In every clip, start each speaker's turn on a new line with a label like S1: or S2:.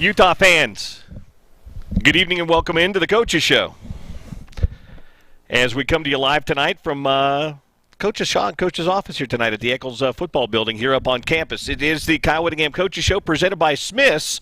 S1: Utah fans, good evening and welcome into the Coaches Show. As we come to you live tonight from Coach's office here tonight at the Eccles football building here up on campus. It is the Kyle Whittingham Coaches Show presented by Smith's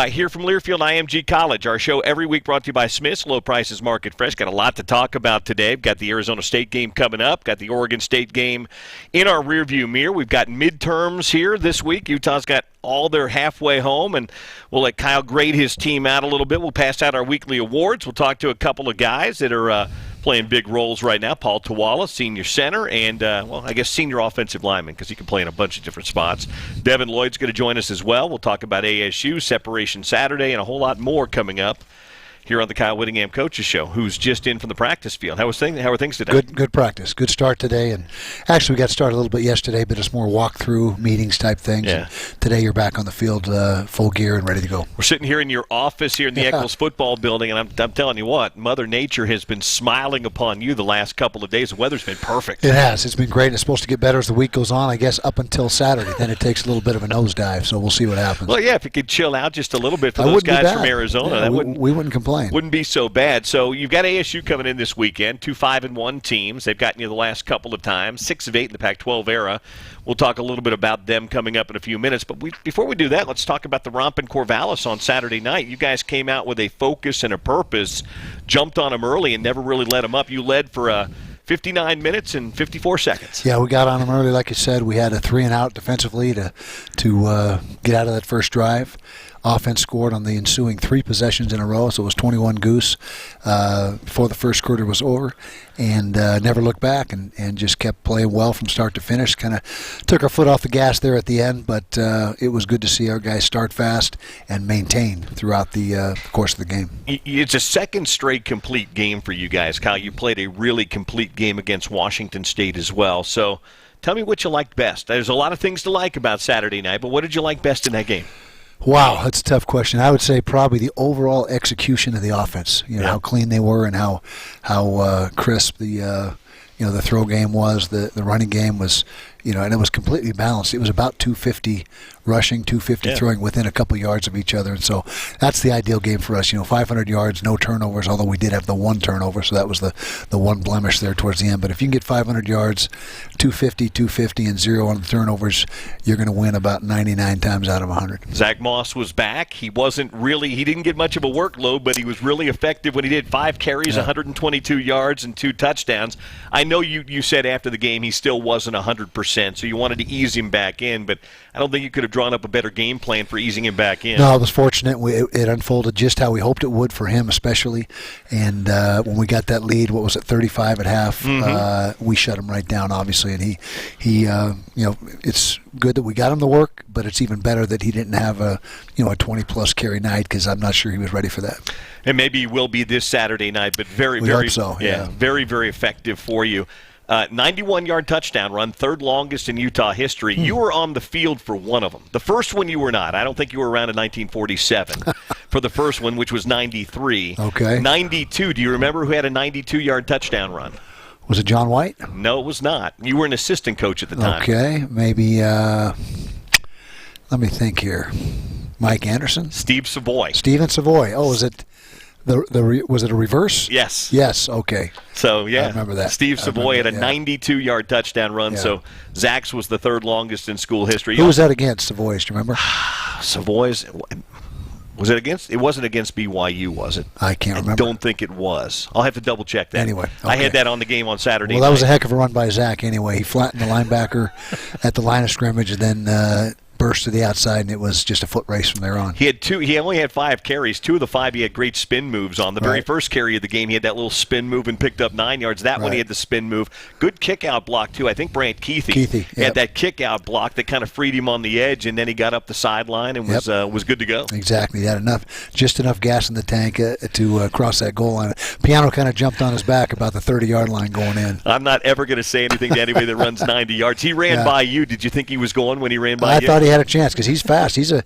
S1: here from Learfield IMG College. Our show every week brought to you by Smith's. Low prices, market fresh. Got a lot to talk about today. We've got the Arizona State game coming up. Got the Oregon State game in our rearview mirror. We've got midterms here this week. Utah's got all their halfway home, and we'll let Kyle grade his team out a little bit. We'll pass out our weekly awards. We'll talk to a couple of guys that are playing big roles right now. Paul Tawala, senior center, and, I guess senior offensive lineman because he can play in a bunch of different spots. Devin Lloyd's going to join us as well. We'll talk about ASU, Separation Saturday, and a whole lot more coming up here on the Kyle Whittingham Coaches Show, who's just in from the practice field. How are things today?
S2: Good practice. Good start today. And actually, we got started a little bit yesterday, but it's more walkthrough meetings type things.
S1: Yeah.
S2: And today, you're back on the field, full gear and ready to go.
S1: We're sitting here in your office here in the Eccles football building, and I'm telling you what, Mother Nature has been smiling upon you the last couple of days. The weather's been perfect.
S2: It has. It's been great. And it's supposed to get better as the week goes on, I guess, up until Saturday. Then it takes a little bit of a nosedive, so we'll see what happens.
S1: Well, yeah, if it could chill out just a little bit for those guys from Arizona,
S2: yeah, we wouldn't complain.
S1: Wouldn't be so bad. So you've got ASU coming in this weekend, 2 5-1 teams. They've gotten you the last couple of times, 6 of 8 in the Pac-12 era. We'll talk a little bit about them coming up in a few minutes. But before we do that, let's talk about the romp in Corvallis on Saturday night. You guys came out with a focus and a purpose, jumped on them early, and never really let them up. You led for 59 minutes and 54 seconds.
S2: Yeah, we got on them early, like you said. We had a 3-and-out defensively to get out of that first drive. Offense scored on the ensuing 3 possessions in a row, so it was 21 goose before the first quarter was over, and never looked back and just kept playing well from start to finish. Kind of took our foot off the gas there at the end, but it was good to see our guys start fast and maintain throughout the course of the game.
S1: It's a second straight complete game for you guys, Kyle. You played a really complete game against Washington State as well, so tell me what you liked best. There's a lot of things to like about Saturday night, but what did you like best in that game?
S2: Wow, that's a tough question. I would say probably the overall execution of the offense. You know, how clean they were and how crisp the throw game was. The running game was, and it was completely balanced. It was about 250 rushing, 250 throwing within a couple yards of each other. And so that's the ideal game for us. 500 yards, no turnovers, although we did have the one turnover, so that was the one blemish there towards the end. But if you can get 500 yards, 250, and 0 on the turnovers, you're going to win about 99 times out of 100.
S1: Zach Moss was back. He didn't get much of a workload, but he was really effective when he did 5 carries, 122 yards, and 2 touchdowns. I know you said after the game he still wasn't 100%, so you wanted to ease him back in, but I don't think you could have drawn up a better game plan for easing him back in.
S2: No, I was fortunate. It unfolded just how we hoped it would for him especially, and when we got that lead, 35 at half, we shut him right down, obviously, and he it's good that we got him to work, but it's even better that he didn't have a 20-plus carry night because I'm not sure he was ready for that.
S1: And maybe he will be this Saturday night, but very,
S2: we hope so,
S1: very, very effective for you. 91-yard touchdown run, third longest in Utah history. You were on the field for one of them. The first one you were not. I don't think you were around in 1947 for the first one, which was 93.
S2: Okay.
S1: 92, do you remember who had a 92-yard touchdown run?
S2: Was it John White?
S1: No, it was not. You were an assistant coach at the time.
S2: Okay, maybe, let me think here. Mike Anderson?
S1: Steve Savoy.
S2: Steven Savoy. Oh, was it was it a reverse?
S1: Yes.
S2: Yes, okay.
S1: So, yeah.
S2: I remember that.
S1: Steve Savoy had a 92-yard touchdown run, so Zach's was the third longest in school history.
S2: Who was that against, Savoy's? Do you remember?
S1: Savoy's. Was it against? It wasn't against BYU, was it?
S2: I can't remember.
S1: I don't think it was. I'll have to double check that.
S2: Anyway, okay.
S1: I had that on the game on Saturday.
S2: Well, that was a heck of a run by Zach. Anyway, he flattened the linebacker at the line of scrimmage, and then burst to the outside, and it was just a foot race from there on.
S1: He only had 5 carries. 2 of the 5 he had great spin moves on. The very first carry of the game, he had that little spin move and picked up 9 yards. That one he had the spin move. Good kick-out block, too. I think Brant Keithy had that kick-out block that kind of freed him on the edge, and then he got up the sideline and was good to go.
S2: Exactly. He had just enough gas in the tank to cross that goal line. Piano kind of jumped on his back about the 30-yard line going in.
S1: I'm not ever going to say anything to anybody that runs 90 yards. He ran by you. Did you think he was going when he ran by you?
S2: I thought he had a chance because he's fast. He's a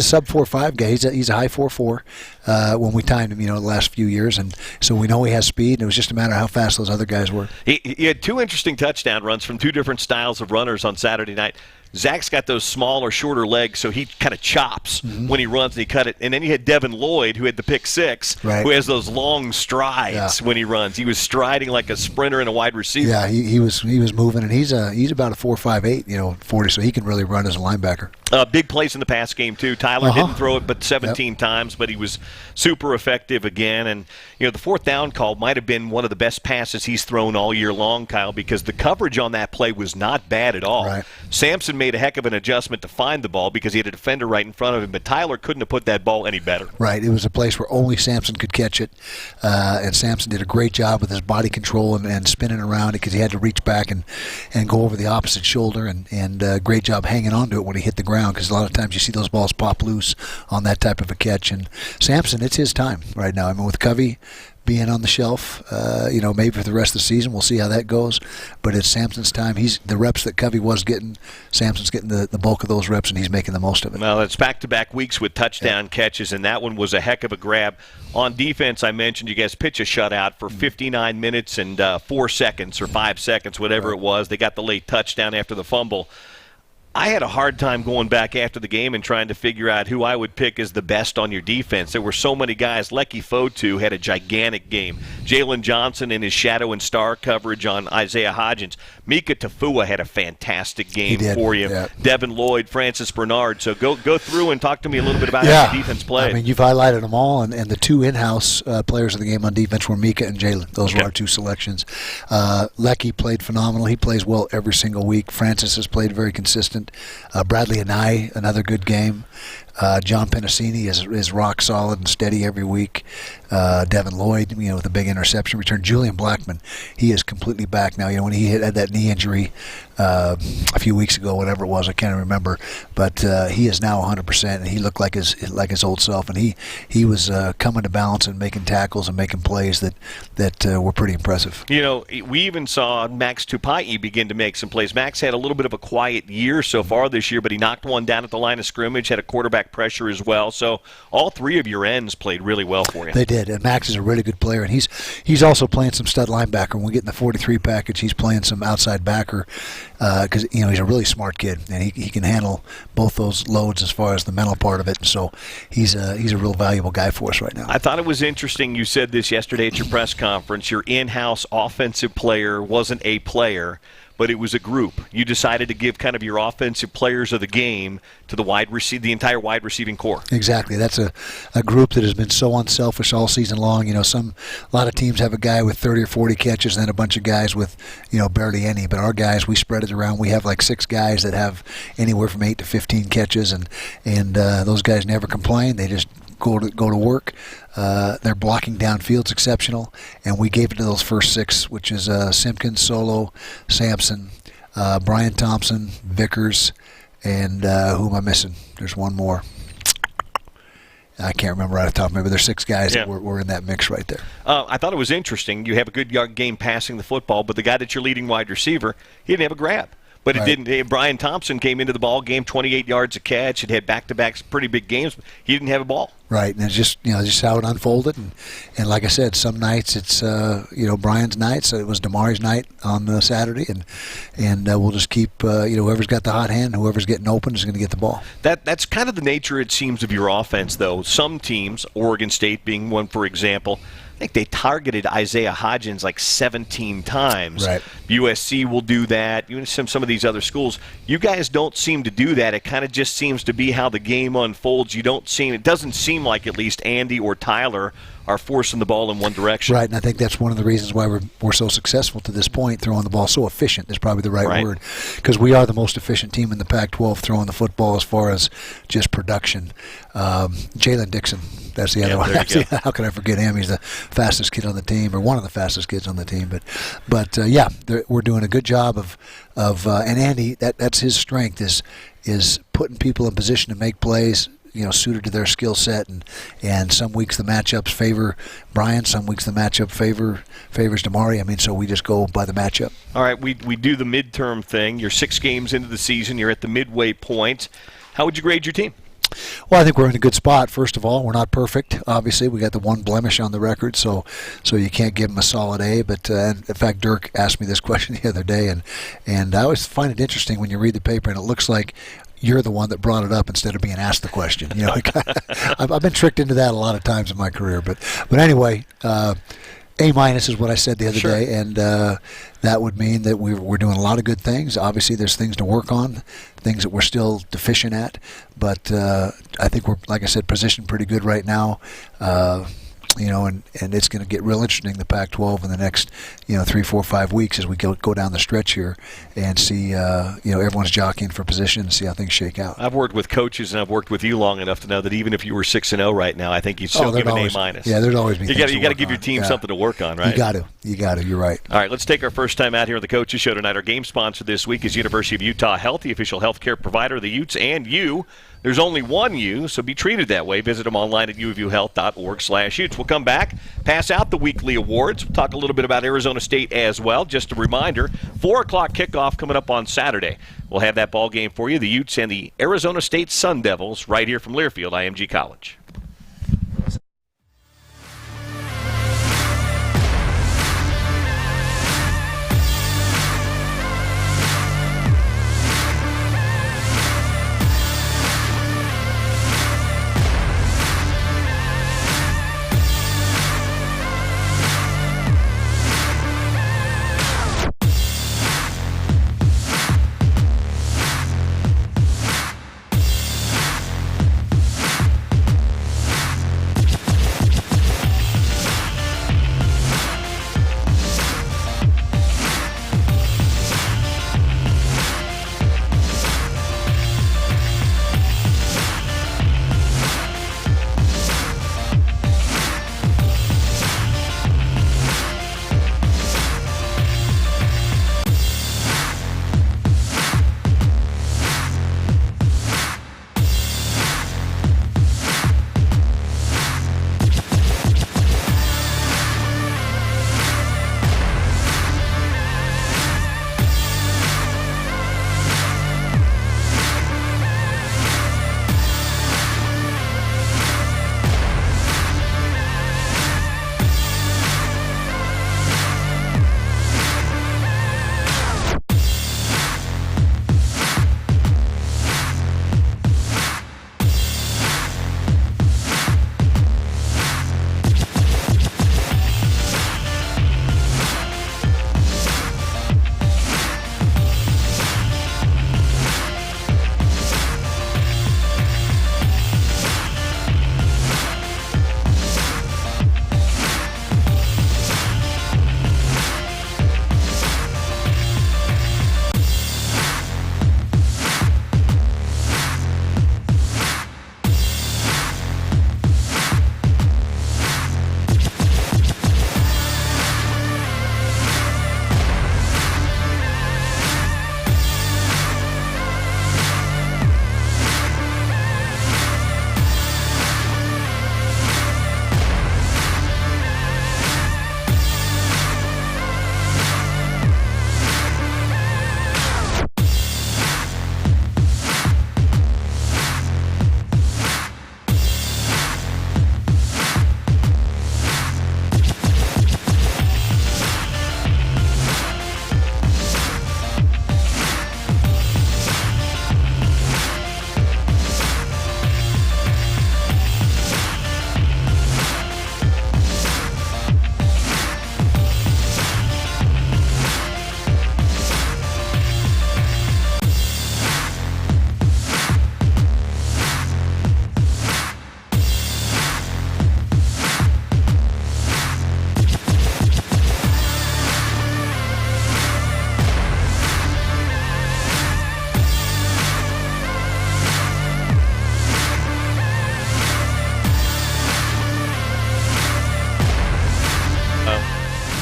S2: sub 4.5 guy. He's a high 4.4 when we timed him, the last few years, and so we know he has speed. And it was just a matter of how fast those other guys were.
S1: He had 2 interesting touchdown runs from 2 different styles of runners on Saturday night. Zach's got those smaller, shorter legs, so he kind of chops when he runs and he cut it. And then you had Devin Lloyd, who had the pick six, who has those long strides when he runs. He was striding like a sprinter and a wide receiver.
S2: Yeah, he was moving, and he's about a 4.58, 40, so he can really run as a linebacker.
S1: Big plays in the pass game, too. Tyler didn't throw it but 17 times, but he was super effective again. And, the fourth down call might have been one of the best passes he's thrown all year long, Kyle, because the coverage on that play was not bad at all.
S2: Right.
S1: Sampson made a heck of an adjustment to find the ball because he had a defender right in front of him, but Tyler couldn't have put that ball any better.
S2: Right. It was a place where only Sampson could catch it, and Sampson did a great job with his body control and spinning around it because he had to reach back and go over the opposite shoulder, and great job hanging on to it when he hit the ground, because a lot of times you see those balls pop loose on that type of a catch. And Sampson, it's his time right now. I mean, with Covey being on the shelf, maybe for the rest of the season, we'll see how that goes. But it's Sampson's time. He's the reps that Covey was getting. Sampson's getting the bulk of those reps, and he's making the most of it.
S1: Well, it's back-to-back weeks with touchdown catches, and that one was a heck of a grab. On defense, I mentioned you guys pitch a shutout for 59 minutes and 4 seconds or 5 seconds, whatever it was. They got the late touchdown after the fumble. I had a hard time going back after the game and trying to figure out who I would pick as the best on your defense. There were so many guys. Lecky Fotu had a gigantic game. Jalen Johnson in his shadow and star coverage on Isaiah Hodgins. Mika Tafua had a fantastic game for you.
S2: Yeah.
S1: Devin Lloyd, Francis Bernard. So go through and talk to me a little bit about how your defense played.
S2: I mean, you've highlighted them all, and the two in-house players of the game on defense were Mika and Jalen. Those were our two selections. Lecky played phenomenal. He plays well every single week. Francis has played very consistent. Bradley and another good game. John Penasini is rock solid and steady every week. Devin Lloyd, with a big interception return. Julian Blackman, he is completely back now. When he had that knee injury a few weeks ago, whatever it was, I can't remember. But he is now 100%, and he looked like his old self. And he was coming to balance and making tackles and making plays that were pretty impressive.
S1: We even saw Max Tupai begin to make some plays. Max had a little bit of a quiet year so far this year, but he knocked one down at the line of scrimmage, had a quarterback pressure as well. So all three of your ends played really well for you.
S2: They did, and Max is a really good player, and he's also playing some stud linebacker. When we get in the 43 package, he's playing some outside backer because he's a really smart kid, and he can handle both those loads as far as the mental part of it. And so he's a real valuable guy for us right now.
S1: I thought it was interesting you said this yesterday at your press conference. Your in-house offensive player wasn't a player, but it was a group. You decided to give kind of your offensive players of the game to the entire wide receiving core.
S2: Exactly. That's a group that has been so unselfish all season long. A lot of teams have a guy with 30 or 40 catches and then a bunch of guys with, barely any. But our guys, we spread it around. We have like 6 guys that have anywhere from 8 to 15 catches, and those guys never complain. They just go to work. Their blocking downfield's exceptional, and we gave it to those first 6, which is Simpkins, Solo, Sampson, Brian Thompson, Vickers, and who am I missing? There's one more. I can't remember right off the top of my head, but there's 6 guys that were in that mix right there.
S1: I thought it was interesting. You have a good yard game passing the football, but the guy that's your leading wide receiver, he didn't have a grab. But it didn't. Brian Thompson came into the ball game, 28 yards a catch. It had back-to-back pretty big games. But he didn't have a ball.
S2: Right, and it's just how it unfolded. And like I said, some nights it's Brian's night. So it was Damari's night on Saturday, and we'll just keep whoever's got the hot hand, whoever's getting open is going to get the ball.
S1: That's kind of the nature, it seems, of your offense, though. Some teams, Oregon State being one, for example, I think they targeted Isaiah Hodgins like 17 times.
S2: Right.
S1: USC will do that. Some of these other schools. You guys don't seem to do that. It kind of just seems to be how the game unfolds. It doesn't seem like at least Andy or Tyler are forcing the ball in one direction.
S2: Right, and I think that's one of the reasons why we're so successful to this point, throwing the ball so efficient is probably the right word, because we are the most efficient team in the Pac-12 throwing the football as far as just production. Jalen Dixon, that's the other one. How can I forget him? He's the fastest kid on the team, or one of the fastest kids on the team. But we're doing a good job of and Andy, that's his strength is putting people in position to make plays, suited to their skill set, and some weeks the matchups favor Brian, some weeks the matchup favors Damari. I mean, so we just go by the matchup.
S1: All right, we do the midterm thing. You're 6 games into the season. You're at the midway point. How would you grade your team?
S2: Well, I think we're in a good spot. First of all, we're not perfect. Obviously, we got the one blemish on the record, so you can't give them a solid A. But in fact, Dirk asked me this question the other day, and I always find it interesting when you read the paper and it looks like you're the one that brought it up instead of being asked the question. I've been tricked into that a lot of times in my career. But anyway. A- is what I said the other day, and that would mean that we're doing a lot of good things. Obviously, there's things to work on, things that we're still deficient at, but I think we're, like I said, positioned pretty good right now. And it's going to get real interesting, the Pac-12, in the next 3, 4, 5 weeks as we go down the stretch here and see everyone's jockeying for position and see how things shake out.
S1: I've worked with coaches and I've worked with you long enough to know that even if you were 6-0 right now, I think you'd still give an A-.
S2: Yeah, there'd always be.
S1: You got to give your team something to work on, right?
S2: You got to. You're right.
S1: All right, let's take our first time out here on the Coaches Show tonight. Our game sponsor this week is University of Utah Health, the official healthcare provider of the Utes and you. There's only one U, so be treated that way. Visit them online at uofuhealth.org/Utes. We'll come back, pass out the weekly awards. We'll talk a little bit about Arizona State as well. Just a reminder, 4 o'clock kickoff coming up on Saturday. We'll have that ball game for you, the Utes and the Arizona State Sun Devils, right here from Learfield, IMG College.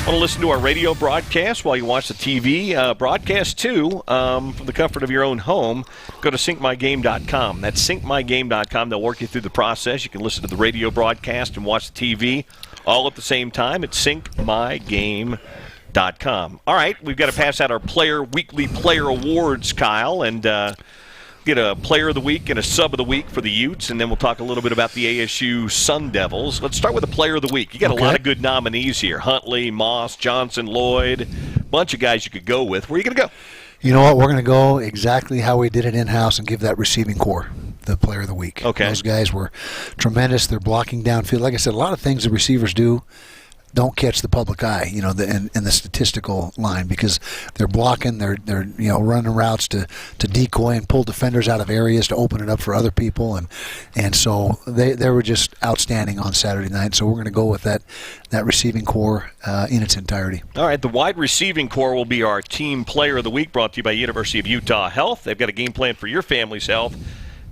S1: Want to listen to our radio broadcast while you watch the TV broadcast too from the comfort of your own home? Go to syncmygame.com. That's syncmygame.com. They'll work you through the process. You can listen to the radio broadcast and watch the TV all at the same time. It's syncmygame.com. All right, we've got to pass out our weekly player awards, Kyle, and Get a player of the week and a sub of the week for the Utes, and then we'll talk a little bit about the ASU Sun Devils. Let's start with the player of the week. You got a lot of good nominees here. Huntley, Moss, Johnson, Lloyd, bunch of guys you could go with. Where are you going to go?
S2: You know what? We're going to go exactly how we did it in-house and give that receiving core the player of the week.
S1: Okay.
S2: Those guys were tremendous. They're blocking downfield. Like I said, a lot of things the receivers do don't catch the public eye, in the statistical line, because they're blocking, they're running routes to decoy and pull defenders out of areas to open it up for other people, and so they were just outstanding on Saturday night. So we're going to go with that receiving core in its entirety.
S1: All right, the wide receiving core will be our team player of the week, brought to you by University of Utah Health. They've got a game plan for your family's health.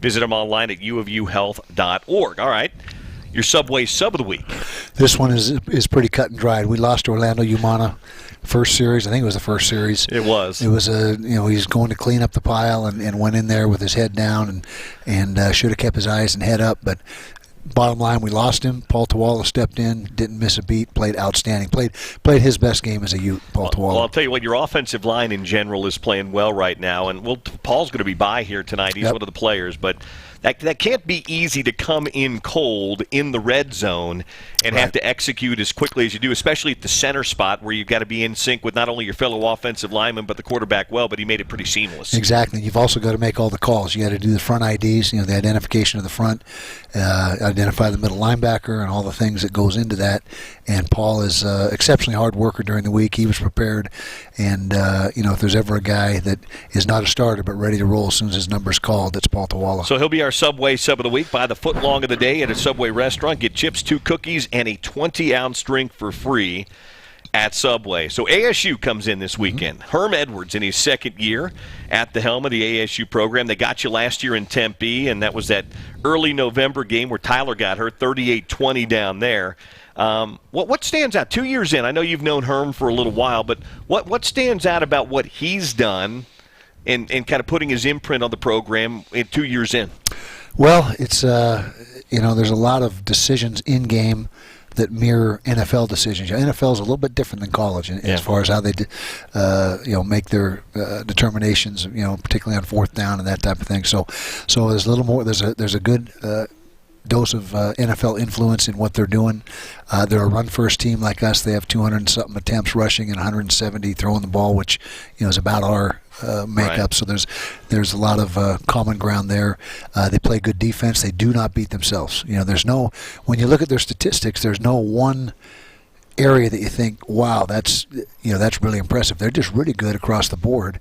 S1: Visit them online at uofuhealth.org. All right. Your Subway sub of the week.
S2: This one is pretty cut and dried. We lost Orlando Umana first series. I think it was the first series.
S1: It was.
S2: It was he's going to clean up the pile and went in there with his head down and should have kept his eyes and head up. But bottom line, we lost him. Paul Tawala stepped in, didn't miss a beat, played outstanding. Played his best game as a Ute, Paul Tawala.
S1: Well, I'll tell you what, your offensive line in general is playing well right now. And Paul's going to be by here tonight. He's one of the players. But that can't be easy to come in cold in the red zone and have to execute as quickly as you do, especially at the center spot where you've got to be in sync with not only your fellow offensive lineman but the quarterback but he made it pretty seamless.
S2: Exactly. You've also got to make all the calls. You got to do the front IDs, the identification of the front, identify the middle linebacker and all the things that goes into that. And Paul is exceptionally hard worker during the week. He was prepared. And, if there's ever a guy that is not a starter but ready to roll as soon as his number's called, it's Paul Tawala.
S1: So he'll be our Subway sub of the week. Buy the foot long of the day at a Subway restaurant. Get chips, 2 cookies, and a 20-ounce drink for free at Subway. So ASU comes in this weekend. Herm Edwards in his second year at the helm of the ASU program. They got you last year in Tempe, and that was that early November game where Tyler got hurt, 38-20 down there. What stands out 2 years in? I know you've known Herm for a little while, but what stands out about what he's done and kind of putting his imprint on the program 2 years in?
S2: Well, it's there's a lot of decisions in game that mirror NFL decisions. NFL is a little bit different than college as far as how they make their determinations, particularly on fourth down and that type of thing. So there's a little more. There's a good dose of NFL influence in what they're doing. They're a run-first team like us. They have 200-something attempts rushing and 170 throwing the ball, which is about our makeup. Right. So there's a lot of common ground there. They play good defense. They do not beat themselves. When you look at their statistics, there's no one area that you think, wow, that's really impressive. They're just really good across the board.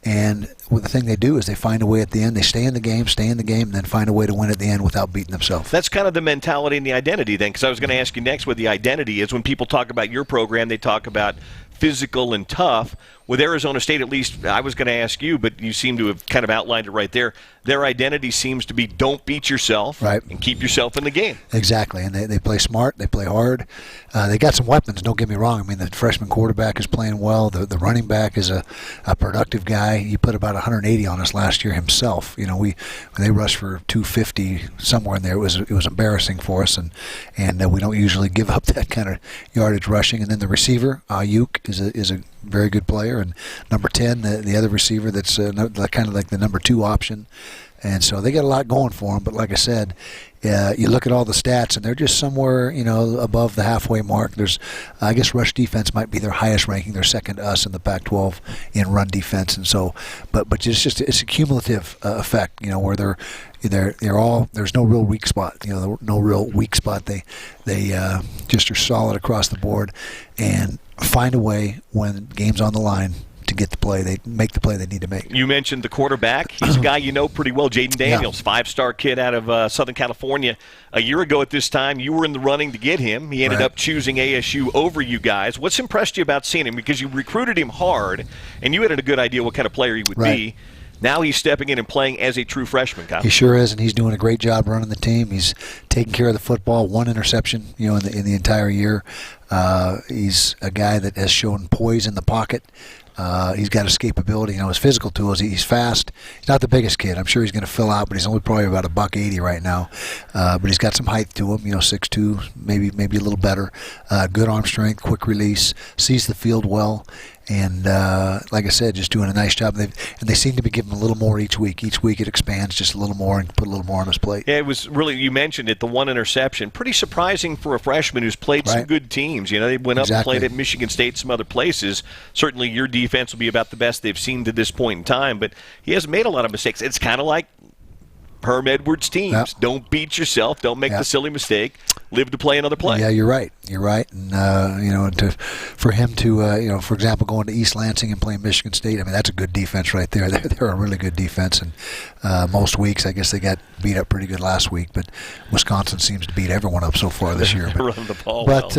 S2: And the thing they do is they find a way at the end. They stay in the game, and then find a way to win at the end without beating themselves. That's
S1: kind of the mentality and the identity then, because I was going to ask you next what the identity is. When people talk about your program, they talk about physical and tough. With Arizona State, at least, I was going to ask you, but you seem to have kind of outlined it right there. Their identity seems to be don't beat yourself and keep yourself in the game.
S2: Exactly, and they play smart, they play hard. They got some weapons, don't get me wrong. I mean, the freshman quarterback is playing well. The running back is a productive guy. He put about 180 on us last year himself. They rushed for 250 somewhere in there. It was embarrassing for us, and we don't usually give up that kind of yardage rushing. And then the receiver, Ayuk, is a very good player, and number 10, the other receiver that's kind of like the number 2 option. And so they got a lot going for them. But like I said, you look at all the stats, and they're just somewhere, above the halfway mark. I guess rush defense might be their highest ranking. They're second to us in the Pac-12 in run defense. And so, but it's a cumulative effect, where they're all, there's no real weak spot. No real weak spot. They just are solid across the board and find a way when game's on the line to get the play. They make the play they need to make.
S1: You mentioned the quarterback. He's a guy you know pretty well, Jaden Daniels, 5-star kid out of Southern California. A year ago at this time, you were in the running to get him. He ended up choosing ASU over you guys. What's impressed you about seeing him? Because you recruited him hard, and you had a good idea what kind of player he would be. Now he's stepping in and playing as a true freshman, Kyle.
S2: He sure is, and he's doing a great job running the team. He's taking care of the football. 1 interception, in the entire year. He's a guy that has shown poise in the pocket. He's got escapability. His physical tools. He's fast. He's not the biggest kid. I'm sure he's going to fill out, but he's only probably about $180 right now. But he's got some height to him. 6'2", maybe a little better. Good arm strength, quick release, sees the field well, and like I said, just doing a nice job. And they seem to be giving him a little more each week. Each week it expands just a little more and put a little more on his plate.
S1: Yeah, it was really, you mentioned it, the one interception. Pretty surprising for a freshman who's played some good teams. You know, they went up and played at Michigan State, some other places. Certainly your defense will be about the best they've seen to this point in time, but he hasn't made a lot of mistakes. It's kind of like Herm Edwards' teams.
S2: Yep.
S1: Don't beat yourself. Don't make the silly mistake. Live to play another play.
S2: Yeah, you're right. You're right. And for him to for example, going to East Lansing and playing Michigan State, I mean, that's a good defense right there. They're a really good defense, and most weeks, I guess they got beat up pretty good last week. But Wisconsin seems to beat everyone up so far this year.
S1: But, run the ball.
S2: But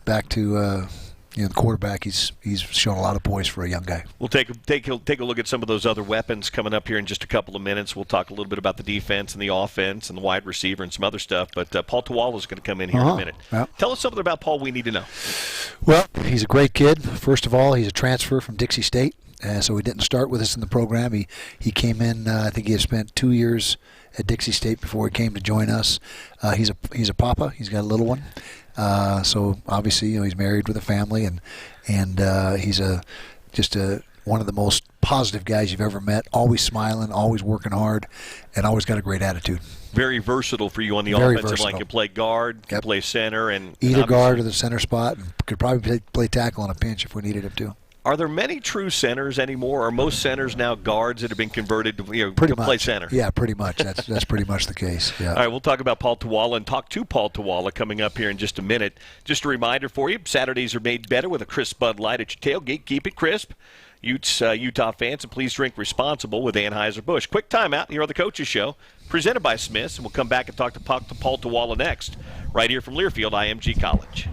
S2: back to. The quarterback, he's shown a lot of poise for a young guy.
S1: We'll take a look at some of those other weapons coming up here in just a couple of minutes. We'll talk a little bit about the defense and the offense and the wide receiver and some other stuff. But Paul Tawala is going to come in here in a minute.
S2: Yep.
S1: Tell us something about Paul we need to know.
S2: Well, he's a great kid. First of all, he's a transfer from Dixie State, so he didn't start with us in the program. He came in. I think he had spent 2 years at Dixie State before he came to join us. He's a papa. He's got a little one. So obviously, he's married with a family, and he's just one of the most positive guys you've ever met. Always smiling, always working hard, and always got a great attitude.
S1: Very versatile for you on the
S2: Very
S1: offensive line.
S2: versatile.
S1: Can play guard, can play center, and
S2: either guard or the center spot, and could probably play tackle on a pinch if we needed him to.
S1: Are there many true centers anymore? Are most centers now guards that have been converted to, play center?
S2: Yeah, pretty much. That's pretty much the case. Yeah.
S1: All right, we'll talk about Paul Tawala and talk to Paul Tawala coming up here in just a minute. Just a reminder for you, Saturdays are made better with a crisp Bud Light at your tailgate. Keep it crisp. Utah fans, and please drink responsible with Anheuser-Busch. Quick timeout here on the Coaches Show, presented by Smith's, and we'll come back and talk to Paul Tawala next, right here from Learfield IMG College.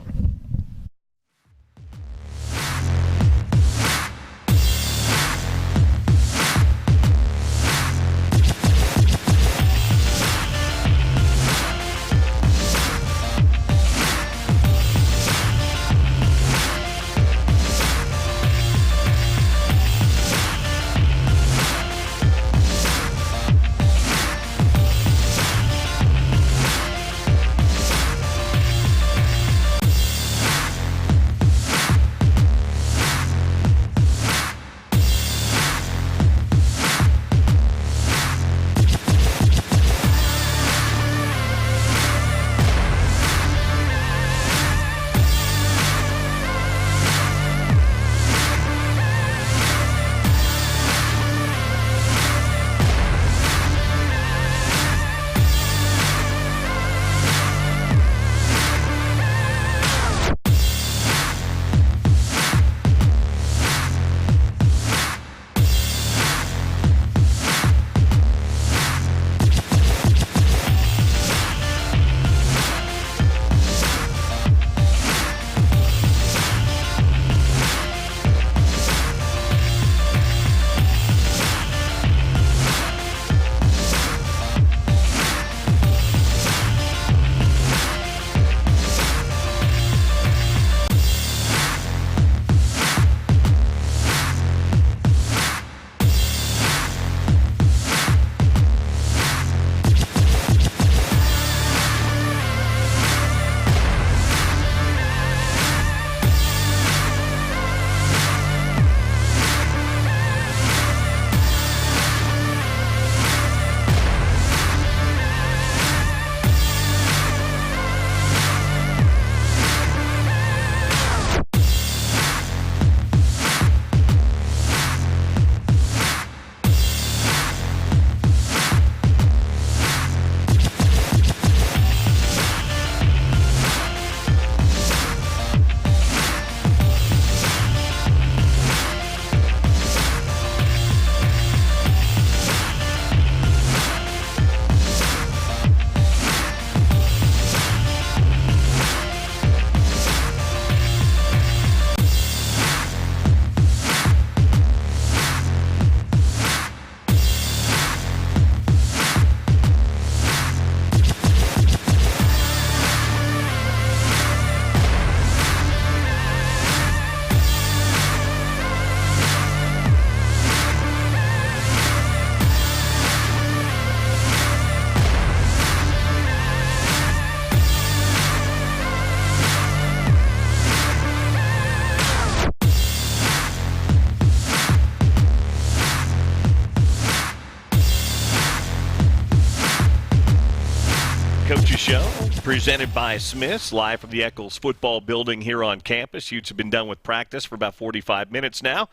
S1: Show, presented by Smith's, live from the Eccles football building here on campus. Utes have been done with practice for about 45 minutes now.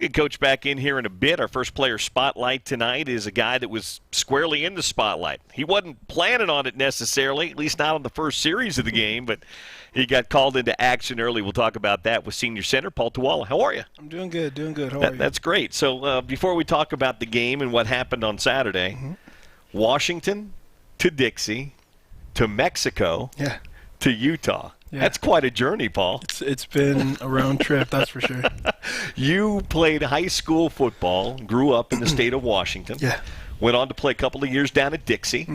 S1: We'll get Coach back in here in a bit. Our first player spotlight tonight is a guy that was squarely in the spotlight. He wasn't planning on it necessarily, at least not on the first series of the game, but he got called into action early. We'll talk about that with senior center Paul Tuwala. How are you?
S3: I'm doing good, How are you?
S1: That's great. So before we talk about the game and what happened on Saturday, Washington to Dixie to Mexico to Utah. Yeah. That's quite a journey, Paul.
S3: It's been a round trip, that's for sure.
S1: You played high school football, grew up in the state of Washington.
S3: Yeah.
S1: Went on to play a couple of years down at Dixie.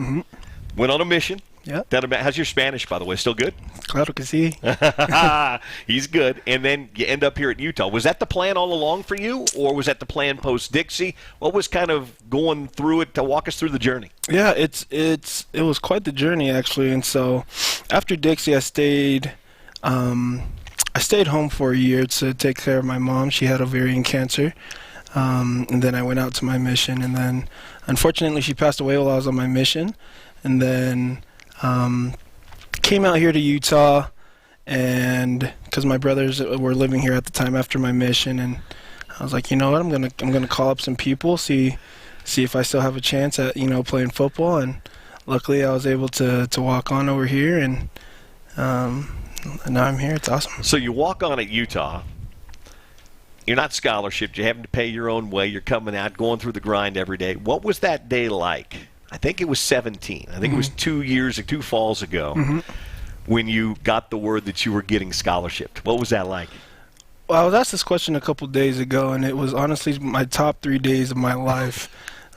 S1: Went on a mission.
S3: Yeah.
S1: How's your Spanish, by the way? Still good?
S3: Claro que sí.
S1: He's good. And then you end up here at Utah. Was that the plan all along for you, or was that the plan post-Dixie? What was kind of going through it to walk us through the journey?
S3: Yeah, it was quite the journey, actually. And so after Dixie, I stayed home for a year to take care of my mom. She had ovarian cancer. And then I went out to my mission. And then, unfortunately, she passed away while I was on my mission. And then came out here to Utah, and because my brothers were living here at the time after my mission, and I was like, you know what, I'm gonna call up some people, see if I still have a chance at playing football, and luckily I was able to walk on over here, and now I'm here. It's awesome.
S1: So you walk on at Utah. You're not scholarshiped. You're having to pay your own way. You're coming out, going through the grind every day. What was that day like? I think it was 17. I think it was 2 falls ago when you got the word that you were getting scholarship. What was that like?
S3: Well, I was asked this question a couple days ago, and it was honestly my top 3 days of my life.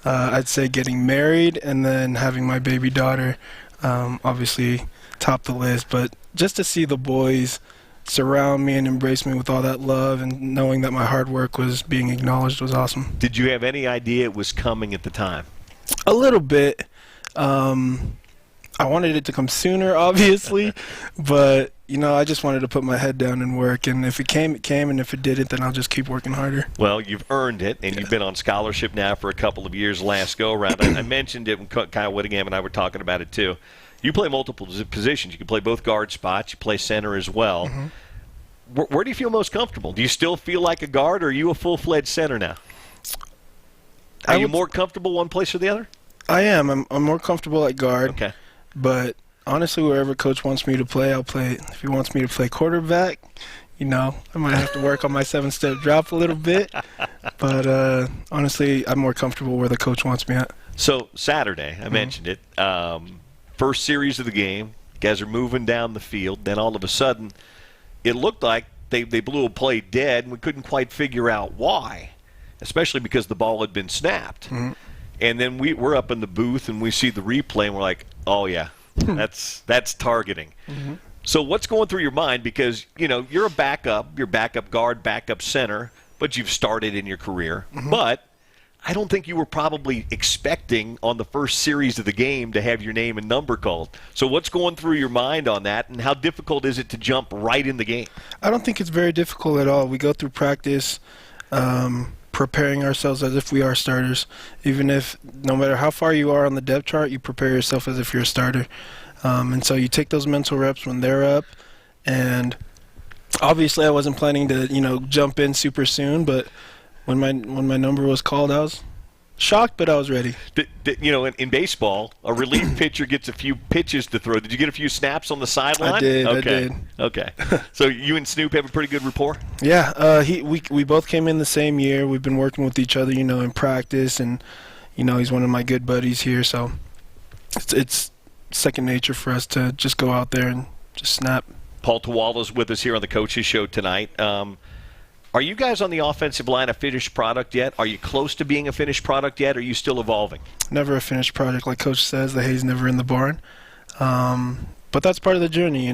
S3: I'd say getting married and then having my baby daughter obviously top the list. But just to see the boys surround me and embrace me with all that love and knowing that my hard work was being acknowledged was awesome.
S1: Did you have any idea it was coming at the time?
S3: A little bit. I wanted it to come sooner, obviously, but I just wanted to put my head down and work. And if it came, it came, and if it didn't, then I'll just keep working harder.
S1: Well, you've earned it, and you've been on scholarship now for a couple of years. Last go around, I mentioned it when Kyle Whittingham and I were talking about it too. You play multiple positions. You can play both guard spots. You play center as well. Where do you feel most comfortable? Do you still feel like a guard, or are you a full-fledged center now? Are you more comfortable one place or the other?
S3: I am. I'm more comfortable at guard.
S1: Okay.
S3: But honestly, wherever Coach wants me to play, I'll play. If he wants me to play quarterback, I might have to work on my 7-step drop a little bit. But honestly, I'm more comfortable where the coach wants me at.
S1: So Saturday, I mentioned it, first series of the game, guys are moving down the field. Then all of a sudden, it looked like they blew a play dead, and we couldn't quite figure out why. Especially because the ball had been snapped. And then we're up in the booth and we see the replay and we're like, oh yeah, that's targeting. So what's going through your mind? Because, you're a backup guard, backup center, but you've started in your career. But I don't think you were probably expecting on the first series of the game to have your name and number called. So what's going through your mind on that, and how difficult is it to jump right in the game?
S3: I don't think it's very difficult at all. We go through practice preparing ourselves as if we are starters. Even if, no matter how far you are on the depth chart, you prepare yourself as if you're a starter. And so you take those mental reps when they're up. And obviously I wasn't planning to, jump in super soon, but when my number was called, I was shocked, but I was ready.
S1: In baseball, a relief pitcher gets a few pitches to throw. Did you get a few snaps on the sideline?
S3: I did.
S1: Okay.
S3: I did.
S1: Okay. So you and Snoop have a pretty good rapport?
S3: Yeah. We both came in the same year. We've been working with each other, in practice, and he's one of my good buddies here. So it's second nature for us to just go out there and just snap.
S1: Paul Tuwala's with us here on the Coaches Show tonight. Are you guys on the offensive line a finished product yet? Are you close to being a finished product yet, or are you still evolving?
S3: Never a finished product. Like Coach says, the hay's never in the barn. But that's part of the journey,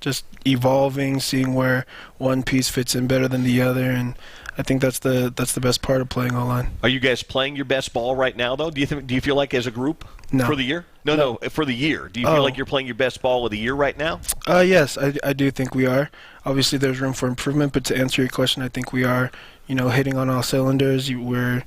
S3: just evolving, seeing where one piece fits in better than the other, and I think that's the best part of playing O-line.
S1: Are you guys playing your best ball right now, though? Do you feel like as a group for the year? No, for the year. Do you feel like you're playing your best ball of the year right now?
S3: Yes, I do think we are. Obviously, there's room for improvement, but to answer your question, I think we are, hitting on all cylinders. We're,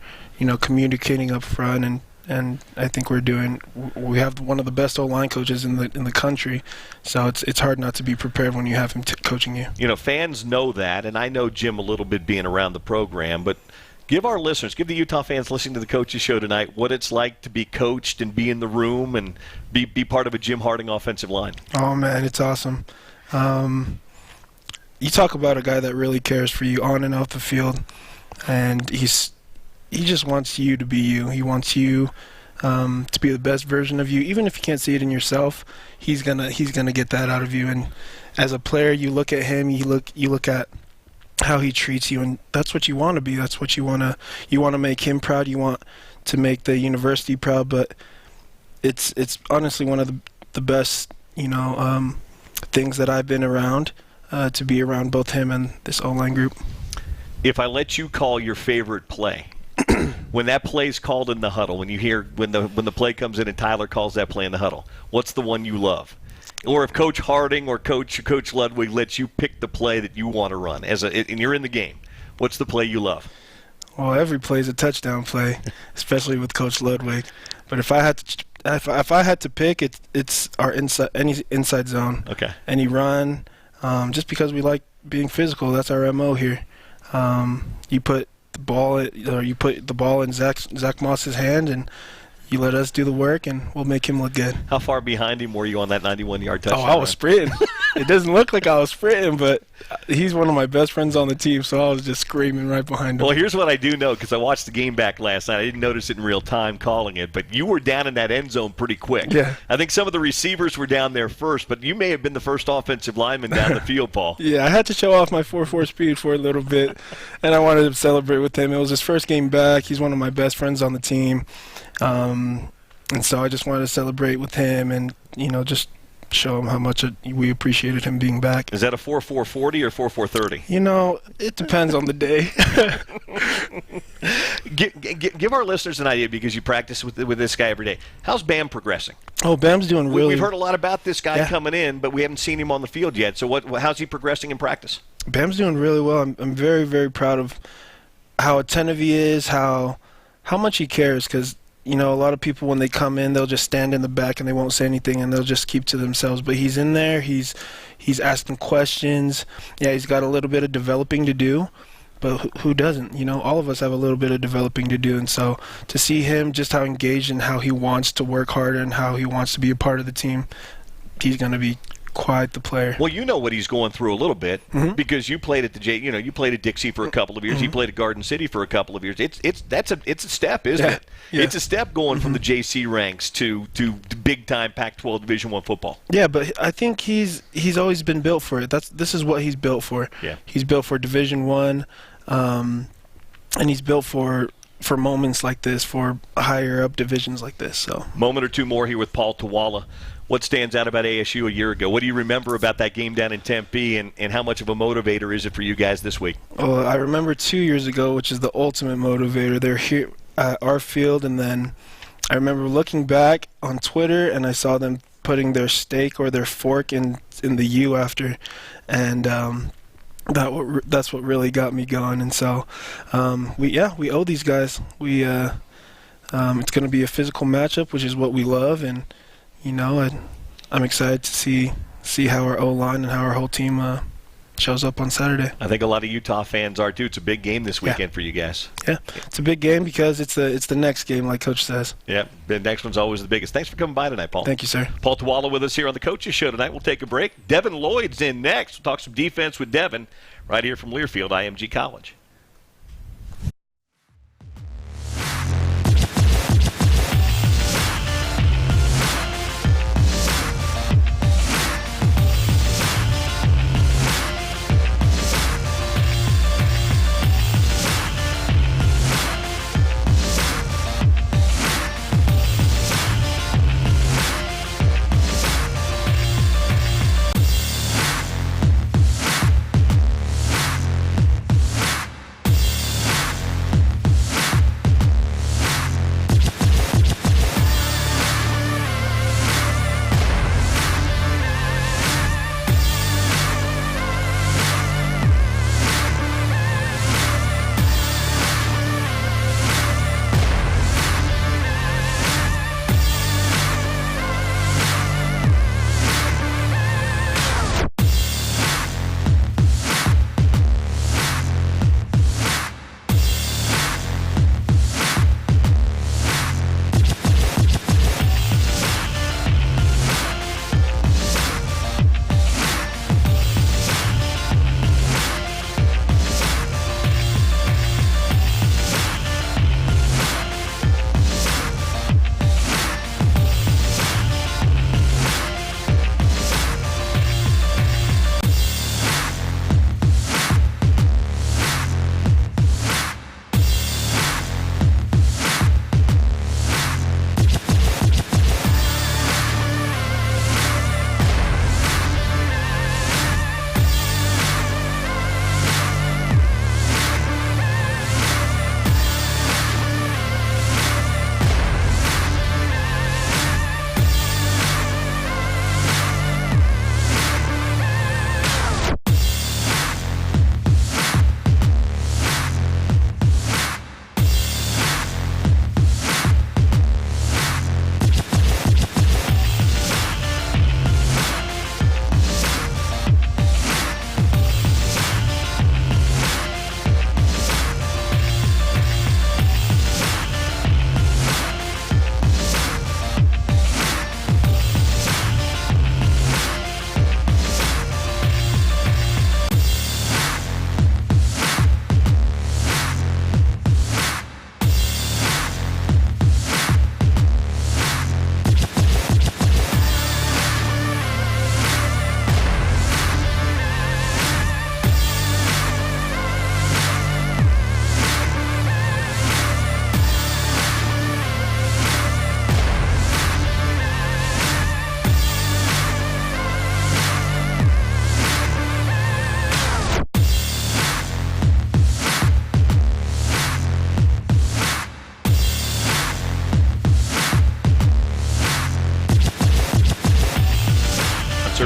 S3: communicating up front and and I think we have one of the best O-line coaches in the country, so it's hard not to be prepared when you have him coaching you.
S1: You know, fans know that, and I know Jim a little bit being around the program, but give our listeners, give the Utah fans listening to the Coaches Show tonight what it's like to be coached and be in the room and be part of a Jim Harding offensive line.
S3: Oh, man, it's awesome. You talk about a guy that really cares for you on and off the field, and he just wants you to be you. He wants you to be the best version of you. Even if you can't see it in yourself, he's gonna get that out of you. And as a player, you look at him, you look at how he treats you, and that's what you want to be. That's what you want to make him proud. You want to make the university proud. But it's honestly one of the best things that I've been around, to be around both him and this O-line group.
S1: If I let you call your favorite play, when that play's called in the huddle, when you hear when the play comes in and Tyler calls that play in the huddle, what's the one you love? Or if Coach Harding or Coach Ludwig lets you pick the play that you want to run and you're in the game, what's the play you love?
S3: Well, every play is a touchdown play, especially with Coach Ludwig. But if I had to pick, it's our inside zone.
S1: Okay.
S3: Any run, just because we like being physical. That's our MO here. You put the ball in Zach Moss's hand, and you let us do the work, and we'll make him look good.
S1: How far behind him were you on that 91-yard touchdown?
S3: Oh, I was sprinting. It doesn't look like I was sprinting, but he's one of my best friends on the team, so I was just screaming right behind him.
S1: Well, here's what I do know, because I watched the game back last night. I didn't notice it in real time calling it, but you were down in that end zone pretty quick.
S3: Yeah.
S1: I think some of the receivers were down there first, but you may have been the first offensive lineman down the field, Paul.
S3: Yeah, I had to show off my 4.4 speed for a little bit, and I wanted to celebrate with him. It was his first game back. He's one of my best friends on the team. And so I just wanted to celebrate with him and, just show him how much we appreciated him being back.
S1: Is that a 4.440 or 4.430?
S3: It depends on the day.
S1: Give our listeners an idea, because you practice with this guy every day. How's Bam progressing?
S3: Oh, Bam's doing really.
S1: We've heard a lot about this guy coming in, but we haven't seen him on the field yet. So how's he progressing in practice?
S3: Bam's doing really well. I'm very, very proud of how attentive he is, how much he cares, because a lot of people, when they come in, they'll just stand in the back and they won't say anything and they'll just keep to themselves. But he's in there. He's asking questions. Yeah, he's got a little bit of developing to do, but who doesn't? All of us have a little bit of developing to do. And so to see him, just how engaged and how he wants to work harder and how he wants to be a part of the team, he's going to be quite the player.
S1: Well, you know what he's going through a little bit, because you played at you played at Dixie for a couple of years. He played at Garden City for a couple of years. It's a step, isn't it?
S3: Yeah.
S1: It's a step going from the JC ranks to big time Pac-12 Division I football.
S3: Yeah, but I think he's always been built for it. This is what he's built for.
S1: Yeah.
S3: He's built for Division I, and he's built for moments like this, for higher up divisions like this. So
S1: moment or two more here with Paul Tawala. What stands out about ASU a year ago? What do you remember about that game down in Tempe, and how much of a motivator is it for you guys this week?
S3: Well, I remember 2 years ago, which is the ultimate motivator. They're here at our field, and then I remember looking back on Twitter, and I saw them putting their steak or their fork in the U after, and that's what really got me going. And so we owe these guys. It's going to be a physical matchup, which is what we love, and I'm excited to see how our O-line and how our whole team shows up on Saturday.
S1: I think a lot of Utah fans are too. It's a big game this weekend for you guys.
S3: Yeah, it's a big game because it's the next game, like Coach says.
S1: Yeah, the next one's always the biggest. Thanks for coming by tonight, Paul.
S3: Thank you, sir.
S1: Paul Tawala with us here on the Coaches Show tonight. We'll take a break. Devin Lloyd's in next. We'll talk some defense with Devin right here from Learfield IMG College.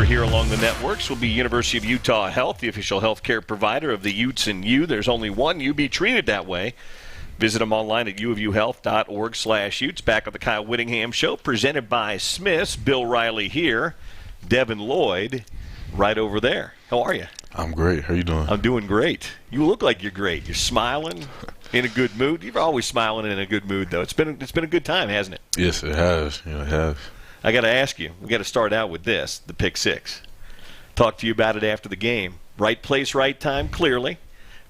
S1: here along the networks will be University of Utah Health, the official healthcare provider of the Utes and You. There's only one. You be treated that way. Visit them online at uofuhealth.org/Utes. Back on the Kyle Whittingham Show, presented by Smith's. Bill Riley here. Devin Lloyd right over there. How are you?
S4: I'm great. How you doing?
S1: I'm doing great. You look like you're great. You're smiling, in a good mood. You're always smiling and in a good mood, though. It's been a good time, hasn't it?
S4: Yes, it has. It has.
S1: I got to ask you. We got to start out with this, the pick six. Talk to you about it after the game. Right place, right time, clearly.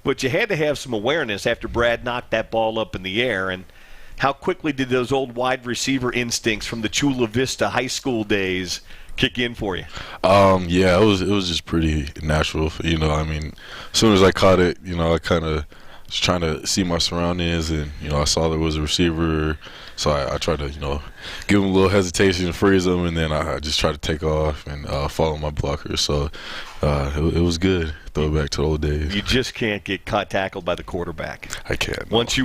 S1: But you had to have some awareness after Brad knocked that ball up in the air. And how quickly did those old wide receiver instincts from the Chula Vista high school days kick in for you?
S4: Yeah, it was just pretty natural. As soon as I caught it, I kind of was trying to see my surroundings, and I saw there was a receiver, so I tried to give him a little hesitation and freeze him, and then I just tried to take off and follow my blocker. So it was good. Throw it back to the old days.
S1: You just can't get caught tackled by the quarterback.
S4: I can't. No.
S1: Once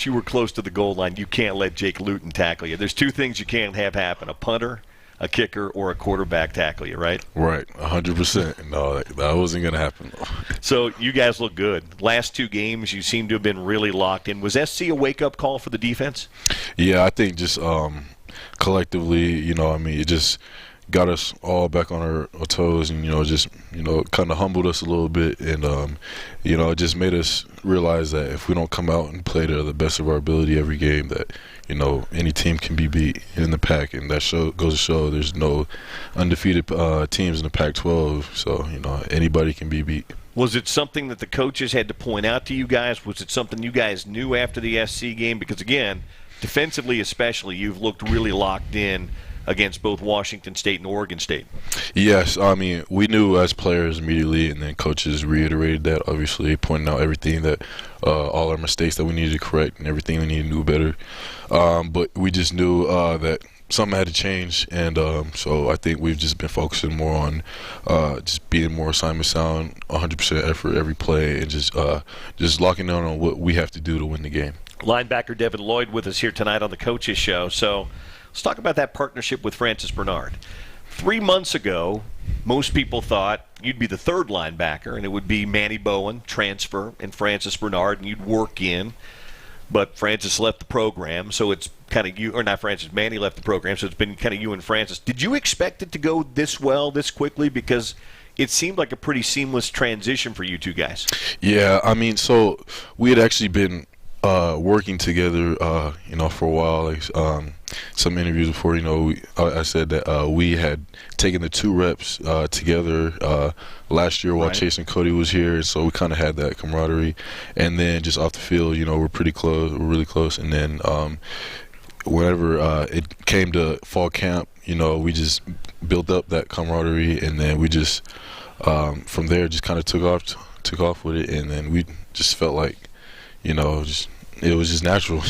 S1: you were close to the goal line, you can't let Jake Luton tackle you. There's two things you can't have happen: a punter, a kicker, or a quarterback tackle you, right?
S4: Right, 100%. No, that wasn't going to happen.
S1: So you guys look good. Last two games, you seem to have been really locked in. Was SC a wake-up call for the defense?
S4: Yeah, I think just collectively, it just got us all back on our toes, and kind of humbled us a little bit, and it just made us realize that if we don't come out and play to the best of our ability every game, that any team can be beat in the pack, and that goes to show there's no undefeated teams in the Pac-12, so anybody can be beat.
S1: Was it something that the coaches had to point out to you guys? Was it something you guys knew after the SC game? Because again, defensively especially, you've looked really locked in against both Washington State and Oregon State. Yes,
S4: we knew as players immediately, and then coaches reiterated that, obviously, pointing out everything that all our mistakes that we needed to correct and everything we needed to do better. But we just knew that something had to change, and so I think we've just been focusing more on just being more assignment sound, 100% effort every play, and just locking down on what we have to do to win the game.
S1: Linebacker Devin Lloyd with us here tonight on the Coaches Show. So let's talk about that partnership with Francis Bernard. 3 months ago, most people thought you'd be the third linebacker, and it would be Manny Bowen, transfer, and Francis Bernard, and you'd work in. But Francis left the program, so it's kind of you, or not Francis, Manny left the program, so it's been kind of you and Francis. Did you expect it to go this well, this quickly? Because it seemed like a pretty seamless transition for you two guys.
S4: Yeah, so we had actually been working together, for a while. Like, some interviews before, I said that we had taken the 2 reps together last year while Chase and Cody was here, so we kind of had that camaraderie. And then just off the field, we're pretty close, we're really close. And then whenever it came to fall camp, we just built up that camaraderie, and then we just from there just kind of took off with it, and then we just felt like it was just natural,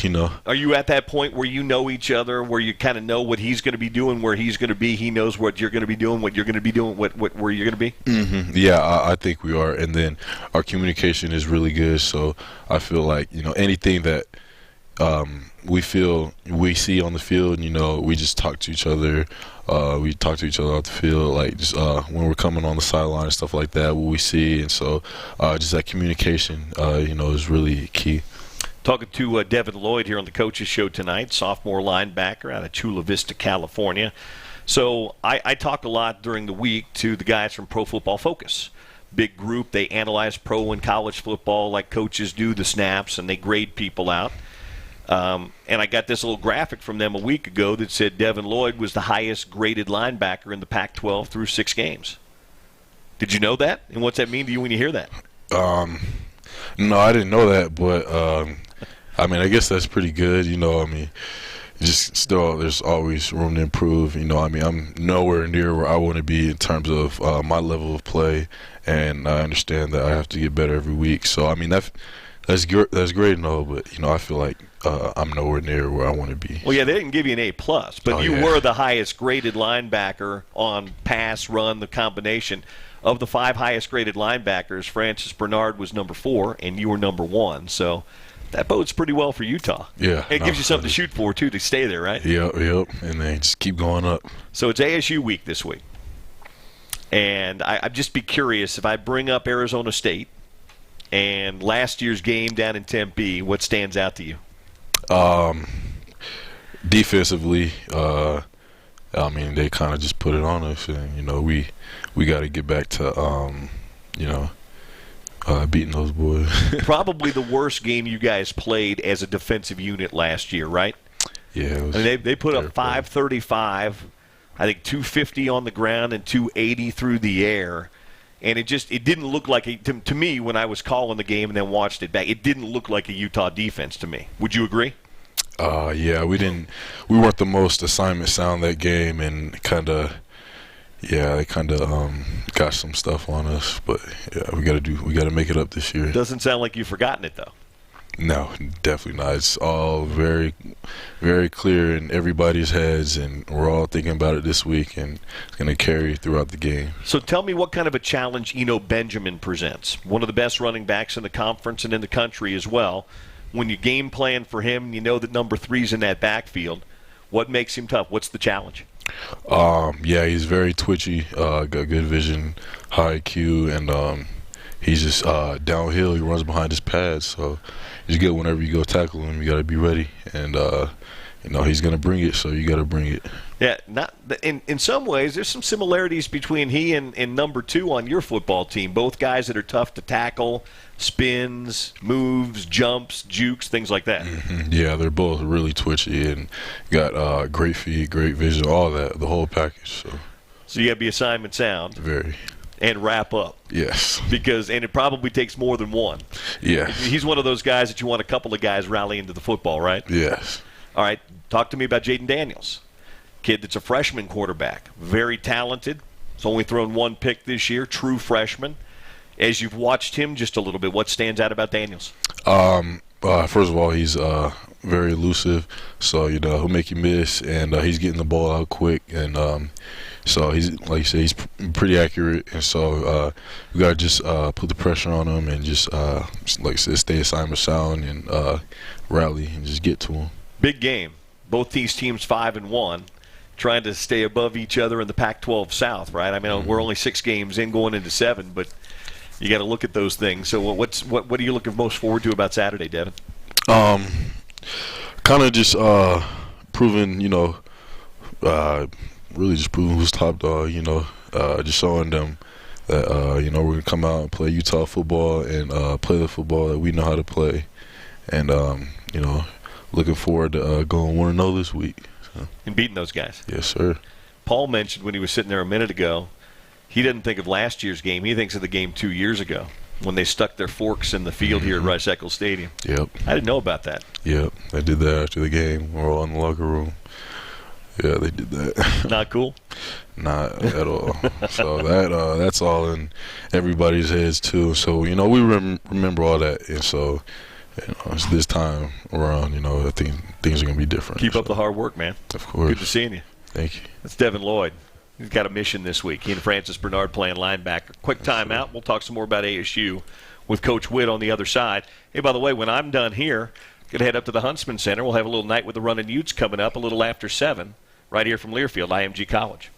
S1: Are you at that point where you know each other, where you kind of know what he's going to be doing, where he's going to be, he knows what you're going to be doing, what you're going to be doing, where you're going to be?
S4: Mm-hmm. Yeah, I think we are. And then our communication is really good, so I feel like, anything that we feel we see on the field, we just talk to each other. We talk to each other off the field, like just when we're coming on the sideline and stuff like that, what we see. And so just that communication, is really key.
S1: Talking to Devin Lloyd here on the Coaches Show tonight, sophomore linebacker out of Chula Vista, California. So I talk a lot during the week to the guys from Pro Football Focus. Big group. They analyze pro and college football like coaches do, the snaps, and they grade people out. And I got this little graphic from them a week ago that said Devin Lloyd was the highest graded linebacker in the Pac-12 through 6 games. Did you know that? And what's that mean to you when you hear that?
S4: No, I didn't know that, but I guess that's pretty good. Just still, there's always room to improve. I'm nowhere near where I want to be in terms of my level of play, and I understand that I have to get better every week. So, that's great and all, but I feel like I'm nowhere near where I want to be.
S1: Well, yeah, they didn't give you an A+, but you were the highest graded linebacker on pass, run, the combination. Of the 5 highest graded linebackers, Francis Bernard was number 4, and you were number 1. So that bodes pretty well for Utah.
S4: Yeah.
S1: It gives you something to shoot for, too, to stay there, right?
S4: Yep. And then just keep going up.
S1: So it's ASU week this week. And I'd just be curious if I bring up Arizona State and last year's game down in Tempe, what stands out to you?
S4: Defensively, I mean, they kind of just put it on us, and we got to get back to beating those boys.
S1: Probably the worst game you guys played as a defensive unit last year, right?
S4: Yeah,
S1: I mean, they put up 535, I think 250 on the ground and 280 through the air. And it didn't look like, to me, when I was calling the game and then watched it back, it didn't look like a Utah defense to me. Would you agree?
S4: Yeah, we weren't the most assignment sound that game, and they got some stuff on us. But yeah, we got to make it up this year.
S1: Doesn't sound like you've forgotten it though.
S4: No, definitely not. It's all very, very clear in everybody's heads, and we're all thinking about it this week, and it's going to carry throughout the game.
S1: So tell me what kind of a challenge Eno Benjamin presents. One of the best running backs in the conference and in the country as well. When you game plan for him, you know that number 3's in that backfield. What makes him tough? What's the challenge?
S4: Yeah, he's very twitchy, got good vision, high IQ, and he's just downhill. He runs behind his pads, so he's good whenever you go tackle him. You got to be ready, and he's going to bring it, so you got to bring it.
S1: Yeah, in some ways, there's some similarities between he and number 2 on your football team. Both guys that are tough to tackle, spins, moves, jumps, jukes, things like that.
S4: Mm-hmm. Yeah, they're both really twitchy and got great feet, great vision, all that, the whole package.
S1: So you got to be assignment sound.
S4: Very.
S1: And wrap up.
S4: Yes.
S1: And it probably takes more than one.
S4: Yes.
S1: He's one of those guys that you want a couple of guys rally into the football, right?
S4: Yes.
S1: All right, talk to me about Jaden Daniels. Kid that's a freshman quarterback. Very talented. He's only thrown 1 pick this year, true freshman. As you've watched him just a little bit, what stands out about Daniels?
S4: First of all, he's very elusive, so he'll make you miss, and he's getting the ball out quick, and so he's, like you say, he's pretty accurate, and so we gotta just put the pressure on him and just like I said, stay assignment sound and rally and just get to him.
S1: Big game. Both these teams 5-1, trying to stay above each other in the Pac-12 South, right? I mean, we're only 6 games in, going into 7, but you got to look at those things. So what are you looking most forward to about Saturday, Devin?
S4: Kind of just proving, really just proving who's top dog. Just showing them that we're gonna come out and play Utah football and play the football that we know how to play, and looking forward to going 1-0 this week. So.
S1: And beating those guys.
S4: Yes, sir.
S1: Paul mentioned when he was sitting there a minute ago, he didn't think of last year's game. He thinks of the game 2 years ago when they stuck their forks in the field here at Rice-Eccles Stadium.
S4: Yep.
S1: I didn't know about that.
S4: Yep. They did that after the game. We're all in the locker room. Yeah, they did that.
S1: Not cool?
S4: Not at all. So that's all in everybody's heads too. So we remember all that, and so it's this time around. I think things are gonna be different.
S1: Keep up the hard work, man.
S4: Of course.
S1: Good to seeing you.
S4: Thank you.
S1: That's Devin Lloyd. He's got a mission this week. He and Francis Bernard playing linebacker. Quick timeout. We'll talk some more about ASU with Coach Witt on the other side. Hey, by the way, when I'm done here, going to head up to the Huntsman Center. We'll have a little night with the Runnin' Utes coming up a little after 7, right here from Learfield, IMG College.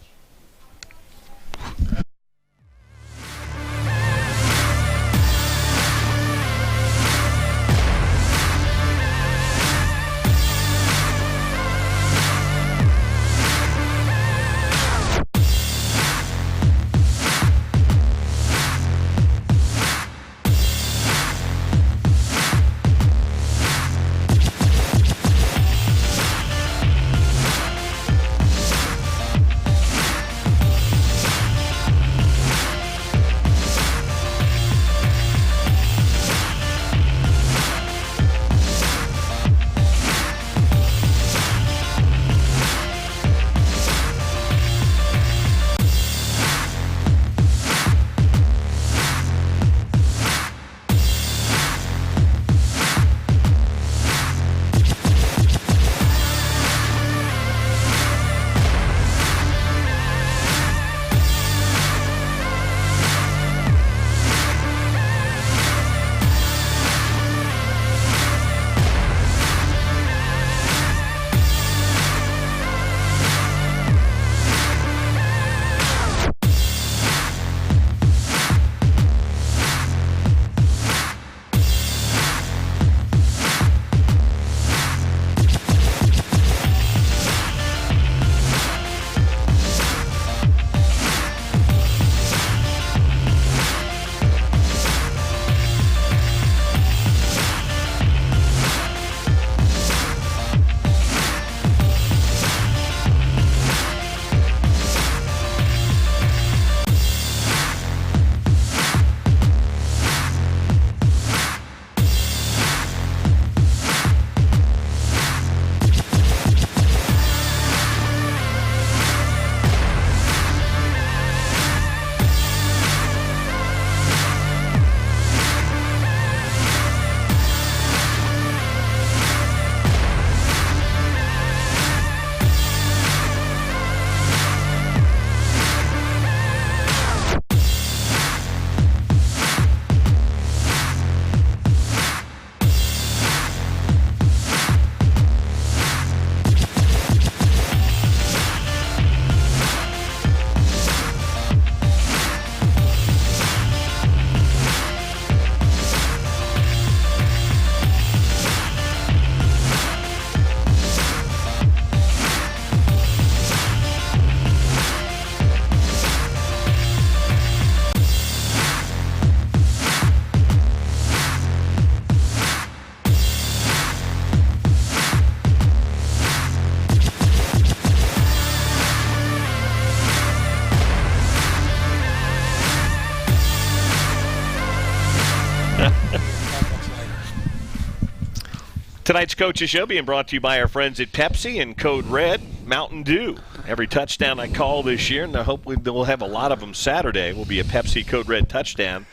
S1: Tonight's Coach's Show being brought to you by our friends at Pepsi and Code Red Mountain Dew. Every touchdown I call this year, and hopefully we'll have a lot of them Saturday, will be a Pepsi Code Red touchdown.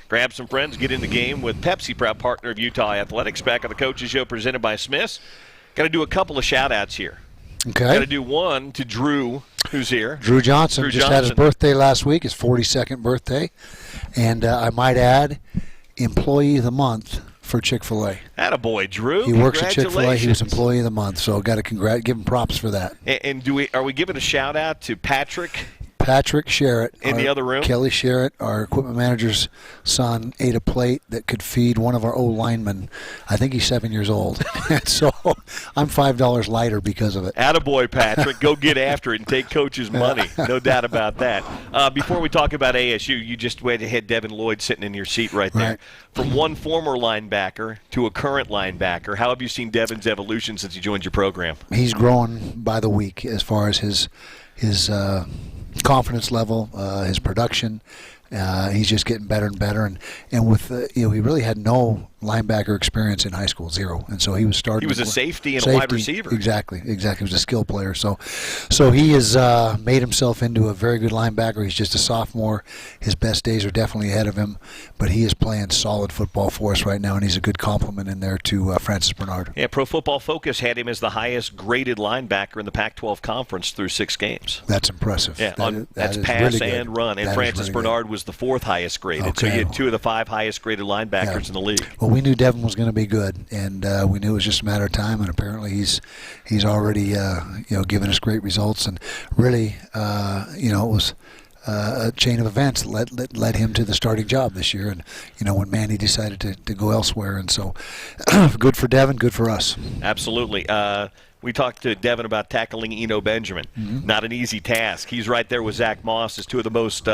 S1: Grab some friends, get in the game with Pepsi, proud partner of Utah Athletics. Back on the Coach's Show presented by Smith's. Got to do a couple of shout-outs here.
S2: Okay.
S1: Got to do one to Drew, who's here.
S2: Drew Johnson just had his birthday last week, his 42nd birthday. And I might add, Employee of the Month for Chick-fil-A.
S1: Attaboy, Drew.
S2: He works at Chick-fil-A. He was Employee of the Month, so got to give him props for that.
S1: And are we giving a shout-out to Patrick
S2: Sherritt.
S1: In the other room?
S2: Kelly Sherritt, our equipment manager's son, ate a plate that could feed one of our old linemen. I think he's 7 years old. So I'm $5 lighter because of it.
S1: Attaboy, Patrick. Go get after it and take Coach's money. No doubt about that. Before we talk about ASU, you just went ahead, Devin Lloyd sitting in your seat right there.
S2: Right.
S1: From one former linebacker to a current linebacker, how have you seen Devin's evolution since he joined your program?
S2: He's growing by the week as far as his confidence level, his production. He's just getting better and better, and with he really had no linebacker experience in high school, zero, and so he was starting.
S1: He was a safety and a wide receiver.
S2: Exactly. He was a skill player. So he has made himself into a very good linebacker. He's just a sophomore. His best days are definitely ahead of him, but he is playing solid football for us right now, and he's a good complement in there to Francis Bernard.
S1: Yeah, Pro Football Focus had him as the highest graded linebacker in the Pac-12 conference through 6 games.
S2: That's impressive.
S1: Yeah, that's
S2: is
S1: pass
S2: really
S1: and run, and
S2: that
S1: Francis
S2: really
S1: Bernard was the 4th highest graded.
S2: Okay.
S1: So you had 2 of the 5 highest graded linebackers in the league.
S2: Well, we knew Devin was going to be good, and we knew it was just a matter of time. And apparently, he's already given us great results. And really, it was a chain of events that led him to the starting job this year. And when Manny decided to go elsewhere, and so good for Devin, good for us.
S1: Absolutely. We talked to Devin about tackling Eno Benjamin. Mm-hmm. Not an easy task. He's right there with Zach Moss as 2 of the most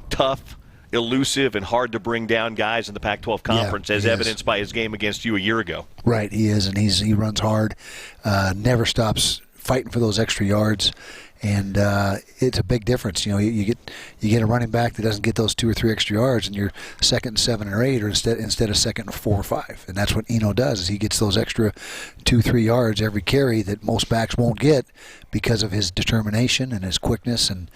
S1: tough, elusive, and hard to bring down guys in the Pac-12 conference, as evidenced by his game against you a year ago.
S2: Right, he is, and he runs hard, never stops fighting for those extra yards. And it's a big difference. You get a running back that doesn't get those 2 or 3 extra yards, and you're 2nd and 7 or 8, or instead of 2nd and 4 or 5. And that's what Eno does. Is he gets those extra 2-3 yards every carry that most backs won't get because of his determination and his quickness, and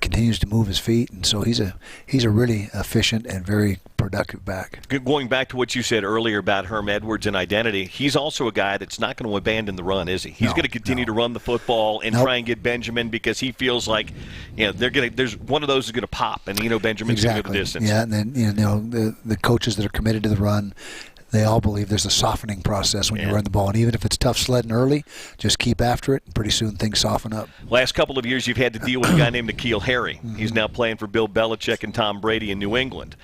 S2: continues to move his feet. And so he's a really efficient and very productive back.
S1: Going back to what you said earlier about Herm Edwards and identity, he's also a guy that's not going to abandon the run, is he? He's going to continue to run the football and try and get Benjamin, because he feels like there's one of those is going to pop, and Benjamin's going to go the distance.
S2: Yeah, and then the coaches that are committed to the run, they all believe there's a softening process when you run the ball. And even if it's tough sledding early, just keep after it, and pretty soon things soften up.
S1: Last couple of years, you've had to deal with a guy named N'Keal Harry. Mm-hmm. He's now playing for Bill Belichick and Tom Brady in New England.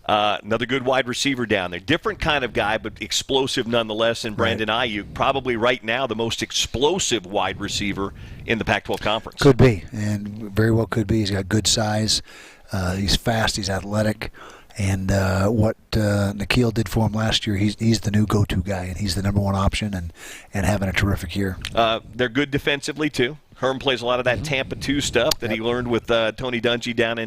S1: Another good wide receiver down there. Different kind of guy, but explosive nonetheless. And Brandon Ayuk, probably right now the most explosive wide receiver in the Pac-12 conference.
S2: Could be, and very well could be. He's got good size. He's fast. He's athletic. And what N'Keal did for him last year, he's the new go-to guy, and he's the number 1 option, and having a terrific year.
S1: They're good defensively, too. Herm plays a lot of that Tampa 2 stuff that he learned with Tony Dungy down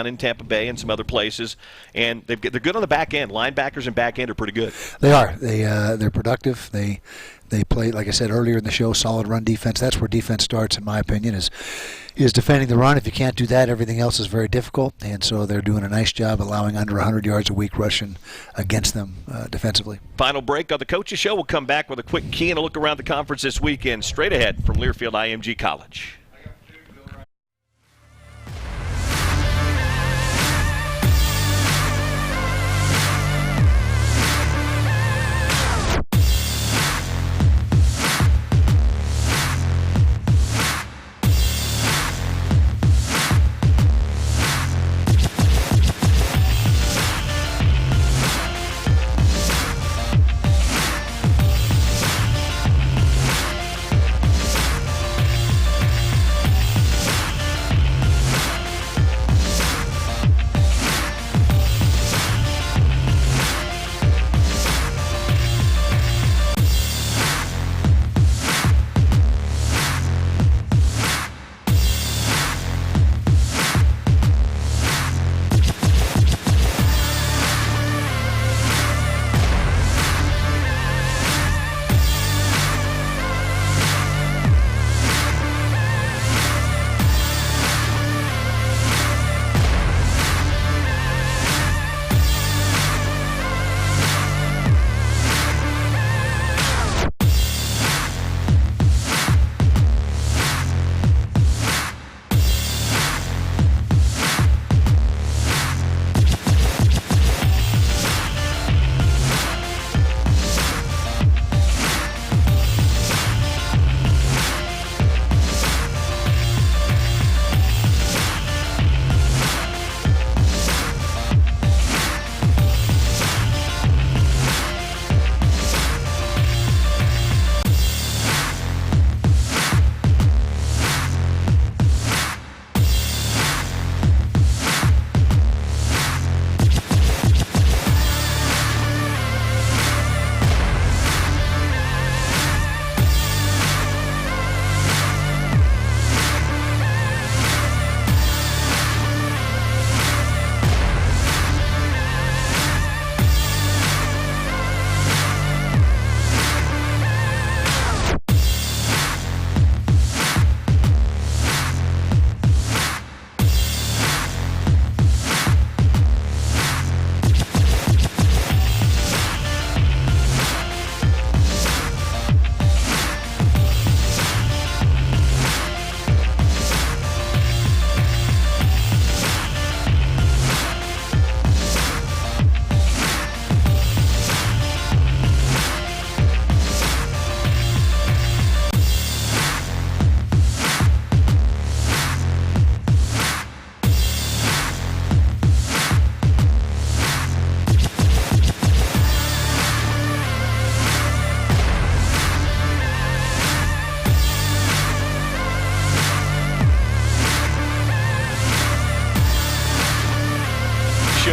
S1: in Tampa Bay and some other places. And they're good on the back end. Linebackers and back end are pretty good.
S2: They are. They're productive. They play, like I said earlier in the show, solid run defense. That's where defense starts, in my opinion, is defending the run. If you can't do that, everything else is very difficult. And so they're doing a nice job allowing under 100 yards a week rushing against them defensively.
S1: Final break on the Coach's Show. We'll come back with a quick key and a look around the conference this weekend. Straight ahead from Learfield IMG College.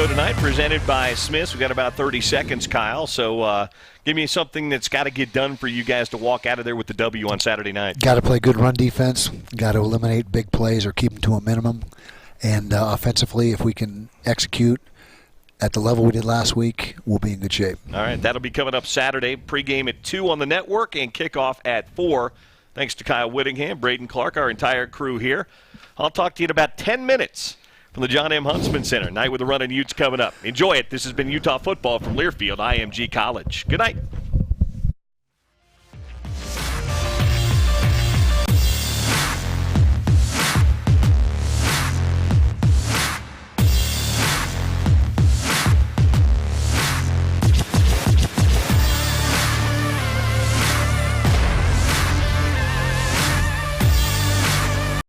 S1: show tonight, presented by Smith's. We've got about 30 seconds, Kyle. So give me something that's got to get done for you guys to walk out of there with the W on Saturday night.
S2: Got to play good run defense. Got to eliminate big plays or keep them to a minimum. And offensively, if we can execute at the level we did last week, we'll be in good shape.
S1: All right, that'll be coming up Saturday. Pregame at 2 on the network and kickoff at 4. Thanks to Kyle Whittingham, Braden Clark, our entire crew here. I'll talk to you in about 10 minutes from the John M. Huntsman Center. Night with the Runnin' Utes coming up. Enjoy it. This has been Utah Football from Learfield IMG College. Good night.